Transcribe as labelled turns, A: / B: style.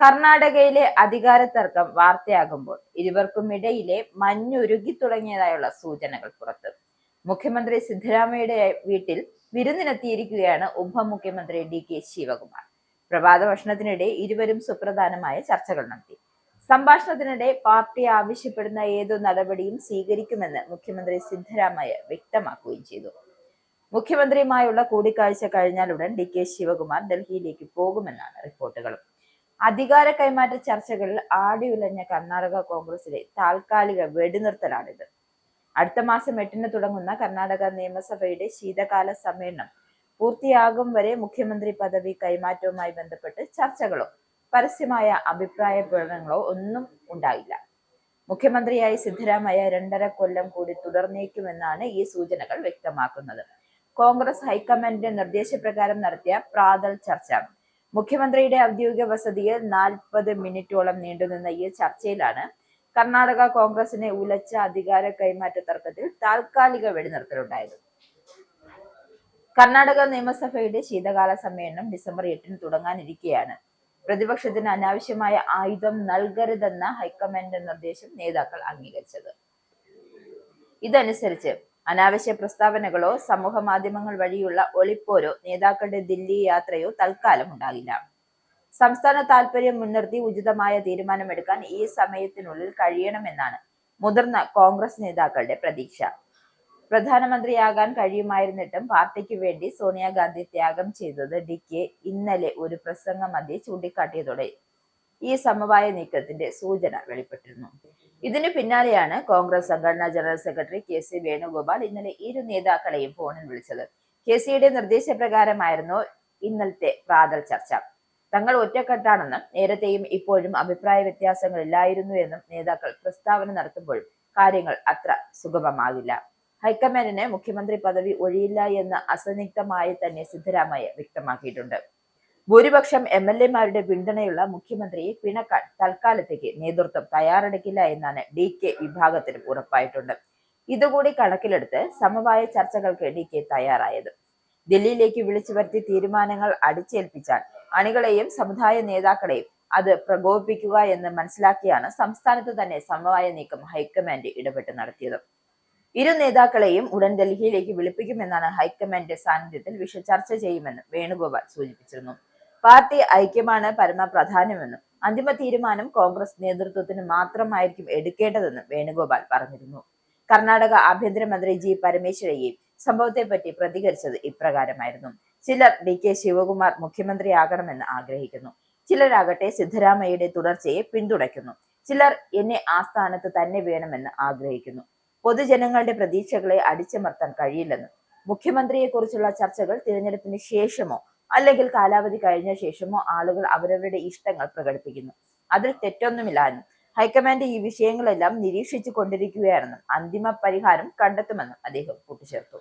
A: കർണാടകയിലെ അധികാര തർക്കം വാർത്തയാകുമ്പോൾ ഇരുവർക്കുമിടയിലെ മഞ്ഞുരുകി തുടങ്ങിയതായുള്ള സൂചനകൾ പുറത്ത്. മുഖ്യമന്ത്രി സിദ്ധരാമയ്യയുടെ വീട്ടിൽ വിരുന്നിനെത്തിയിരിക്കുകയാണ് ഉപമുഖ്യമന്ത്രി DK ശിവകുമാർ. പ്രഭാത ഭക്ഷണത്തിനിടെ ഇരുവരും സുപ്രധാനമായ ചർച്ചകൾ നടത്തി. സംഭാഷണത്തിനിടെ പാർട്ടി ആവശ്യപ്പെടുന്ന ഏതു നടപടിയും സ്വീകരിക്കുമെന്ന് മുഖ്യമന്ത്രി സിദ്ധരാമയ്യ വ്യക്തമാക്കുകയും ചെയ്തു. മുഖ്യമന്ത്രിയുമായുള്ള കൂടിക്കാഴ്ച കഴിഞ്ഞാലുടൻ DK ശിവകുമാർ ഡൽഹിയിലേക്ക് പോകുമെന്നാണ് റിപ്പോർട്ടുകൾ. അധികാര കൈമാറ്റ ചർച്ചകളിൽ ആടിയുലഞ്ഞ കർണാടക കോൺഗ്രസിലെ താൽക്കാലിക വെടിനിർത്തലാണിത്. അടുത്ത മാസം 8-ന് തുടങ്ങുന്ന കർണാടക നിയമസഭയുടെ ശീതകാല സമ്മേളനം പൂർത്തിയാകും വരെ മുഖ്യമന്ത്രി പദവി കൈമാറ്റവുമായി ബന്ധപ്പെട്ട് ചർച്ചകളോ പരസ്യമായ അഭിപ്രായ പ്രകടനങ്ങളോ ഒന്നും ഉണ്ടായില്ല. മുഖ്യമന്ത്രിയായി സിദ്ധരാമയ്യ 2.5 കൊല്ലം കൂടി തുടർന്നേക്കുമെന്നാണ് ഈ സൂചനകൾ വ്യക്തമാക്കുന്നത്. കോൺഗ്രസ് ഹൈക്കമാൻഡിന്റെ നിർദ്ദേശപ്രകാരം നടത്തിയ പ്രാതൽ ചർച്ച മുഖ്യമന്ത്രിയുടെ ഔദ്യോഗിക വസതിയിൽ 40 മിനിറ്റോളം നീണ്ടുനിന്ന ഈ ചർച്ചയിലാണ് കർണാടക കോൺഗ്രസിനെ ഉലച്ച അധികാര കൈമാറ്റ തർക്കത്തിൽ താൽക്കാലിക വെടിനിർത്തലുണ്ടായത്. കർണാടക നിയമസഭയുടെ ശീതകാല സമ്മേളനം ഡിസംബർ 8-ന് തുടങ്ങാനിരിക്കെയാണ് പ്രതിപക്ഷത്തിന് അനാവശ്യമായ ആയുധം നൽകരുതെന്ന ഹൈക്കമാൻഡിന്റെ നിർദ്ദേശം നേതാക്കൾ അംഗീകരിച്ചത്. ഇതനുസരിച്ച് അനാവശ്യ പ്രസ്താവനകളോ സമൂഹ മാധ്യമങ്ങൾ വഴിയുള്ള ഒളിപ്പോരോ നേതാക്കളുടെ ദില്ലി യാത്രയോ തൽക്കാലം ഉണ്ടാകില്ല. സംസ്ഥാന താൽപര്യം മുൻനിർത്തി ഉചിതമായ തീരുമാനമെടുക്കാൻ ഈ സമയത്തിനുള്ളിൽ കഴിയണമെന്നാണ് മുതിർന്ന കോൺഗ്രസ് നേതാക്കളുടെ പ്രതീക്ഷ. പ്രധാനമന്ത്രിയാകാൻ കഴിയുമായിരുന്നിട്ടും പാർട്ടിക്ക് വേണ്ടി സോണിയാഗാന്ധി ത്യാഗം ചെയ്തത് DK ഇന്നലെ ഒരു പ്രസംഗ മധ്യേ ചൂണ്ടിക്കാട്ടിയതോടെ ഈ സമവായ നീക്കത്തിന്റെ സൂചന വെളിപ്പെട്ടിരുന്നു. ഇതിനു പിന്നാലെയാണ് കോൺഗ്രസ് സംഘടനാ ജനറൽ സെക്രട്ടറി KC വേണുഗോപാൽ ഇന്നലെ ഇരു നേതാക്കളെയും ഫോണിൽ വിളിച്ചത്. KCയുടെ നിർദ്ദേശപ്രകാരമായിരുന്നു ഇന്നലത്തെ പ്രാതൽ ചർച്ച. തങ്ങൾ ഒറ്റക്കെട്ടാണെന്നും നേരത്തെയും ഇപ്പോഴും അഭിപ്രായ വ്യത്യാസങ്ങളില്ലായിരുന്നു എന്നും നേതാക്കൾ പ്രസ്താവന നടത്തുമ്പോഴും കാര്യങ്ങൾ അത്ര സുഗമമാകില്ല. ഹൈക്കമാൻഡിന് മുഖ്യമന്ത്രി പദവി ഒഴിയില്ല എന്ന് അസന്നിഗ്ധമായി തന്നെ സിദ്ധരാമയ്യ വ്യക്തമാക്കിയിട്ടുണ്ട്. ഭൂരിപക്ഷം MLA-മാരുടെ പിന്തുണയുള്ള മുഖ്യമന്ത്രിയെ പിണക്കാൻ തൽക്കാലത്തേക്ക് നേതൃത്വം തയ്യാറെടുക്കില്ല എന്നാണ് DK വിഭാഗത്തിനും ഉറപ്പായിട്ടുണ്ട്. ഇതുകൂടി കണക്കിലെടുത്ത് സമവായ ചർച്ചകൾക്ക് DK തയ്യാറായത്. ദില്ലിയിലേക്ക് വിളിച്ചു വരുത്തി തീരുമാനങ്ങൾ അടിച്ചേൽപ്പിച്ചാൽ അണികളെയും സമുദായ നേതാക്കളെയും അത് പ്രകോപിപ്പിക്കുക എന്ന് മനസ്സിലാക്കിയാണ് സംസ്ഥാനത്ത് തന്നെ സമവായ നീക്കം ഹൈക്കമാൻഡ് ഇടപെട്ട് നടത്തിയത്. ഇരു നേതാക്കളെയും ഉടൻ ഡൽഹിയിലേക്ക് വിളിപ്പിക്കുമെന്നാണ് ഹൈക്കമാൻഡിന്റെ സാന്നിധ്യത്തിൽ ചർച്ച ചെയ്യുമെന്ന് വേണുഗോപാൽ സൂചിപ്പിച്ചിരുന്നു. പാർട്ടി ഐക്യമാണ് പരമപ്രധാനമെന്നും അന്തിമ തീരുമാനം കോൺഗ്രസ് നേതൃത്വത്തിന് മാത്രമായിരിക്കും എടുക്കേണ്ടതെന്നും വേണുഗോപാൽ പറഞ്ഞിരുന്നു. കർണാടക ആഭ്യന്തരമന്ത്രി G. പരമേശ്വരയും സംഭവത്തെപ്പറ്റി പ്രതികരിച്ചത് ഇപ്രകാരമായിരുന്നു. ചിലർ DK ശിവകുമാർ മുഖ്യമന്ത്രിയാകണമെന്ന് ആഗ്രഹിക്കുന്നു. ചിലരാകട്ടെ സിദ്ധരാമയ്യയുടെ തുടർച്ചയെ പിന്തുണയ്ക്കുന്നു. ചിലർ എന്നെ ആ സ്ഥാനത്ത് തന്നെ വേണമെന്ന് ആഗ്രഹിക്കുന്നു. പൊതുജനങ്ങളുടെ പ്രതീക്ഷകളെ അടിച്ചമർത്താൻ കഴിയില്ലെന്നും മുഖ്യമന്ത്രിയെക്കുറിച്ചുള്ള ചർച്ചകൾ തിരഞ്ഞെടുപ്പിന് ശേഷമോ അല്ലെങ്കിൽ കാലാവധി കഴിഞ്ഞ ശേഷമോ ആളുകൾ അവരവരുടെ ഇഷ്ടങ്ങൾ പ്രകടിപ്പിക്കുന്നു. അതിൽ തെറ്റൊന്നുമില്ലെന്നും ഹൈക്കമാൻഡ് ഈ വിഷയങ്ങളെല്ലാം നിരീക്ഷിച്ചു കൊണ്ടിരിക്കുകയാണെന്നും അന്തിമ പരിഹാരം കണ്ടെത്തുമെന്നും അദ്ദേഹം കൂട്ടിച്ചേർത്തു.